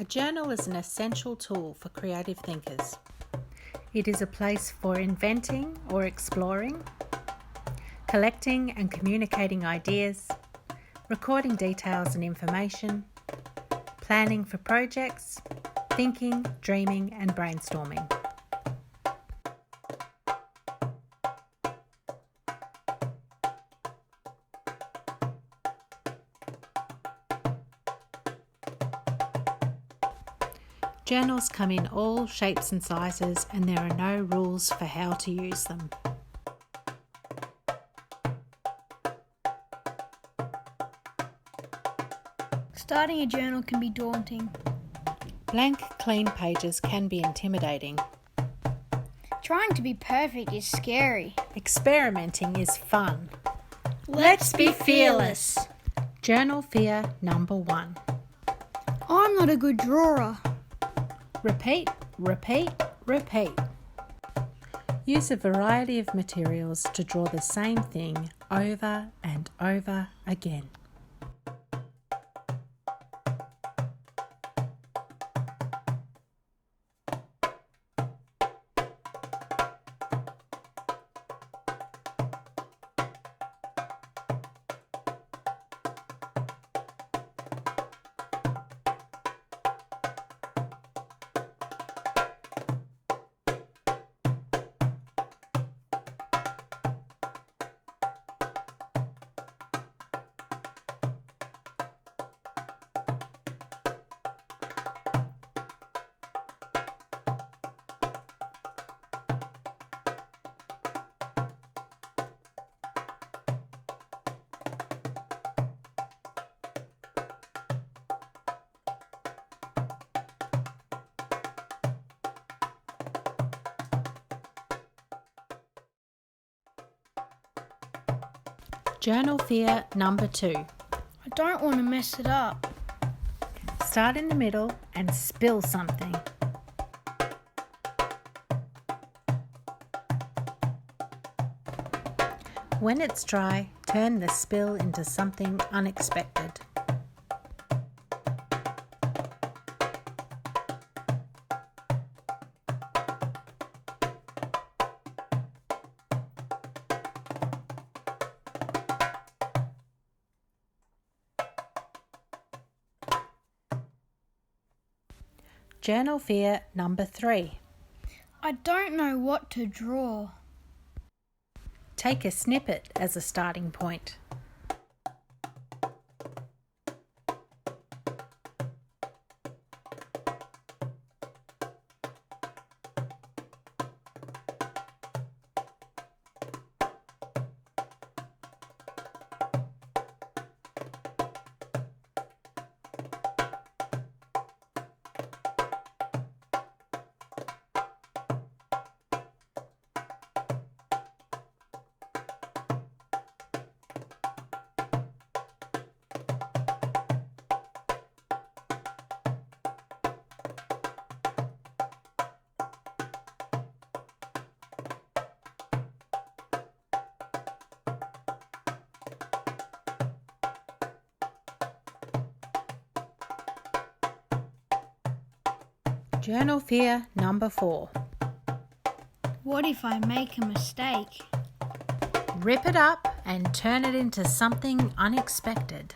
A journal is an essential tool for creative thinkers. It is a place for inventing or exploring, collecting and communicating ideas, recording details and information, planning for projects, thinking, dreaming and brainstorming. Journals come in all shapes and sizes, and there are no rules for how to use them. Starting a journal can be daunting. Blank, clean pages can be intimidating. Trying to be perfect is scary. Experimenting is fun. Let's be fearless. Journal fear number 1. I'm not a good drawer. Repeat, repeat, repeat. Use a variety of materials to draw the same thing over and over again. Journal fear number 2. I don't want to mess it up. Start in the middle and spill something. When it's dry, turn the spill into something unexpected. Journal fear number 3. I don't know what to draw. Take a snippet as a starting point. Journal fear number 4. What if I make a mistake? Rip it up and turn it into something unexpected.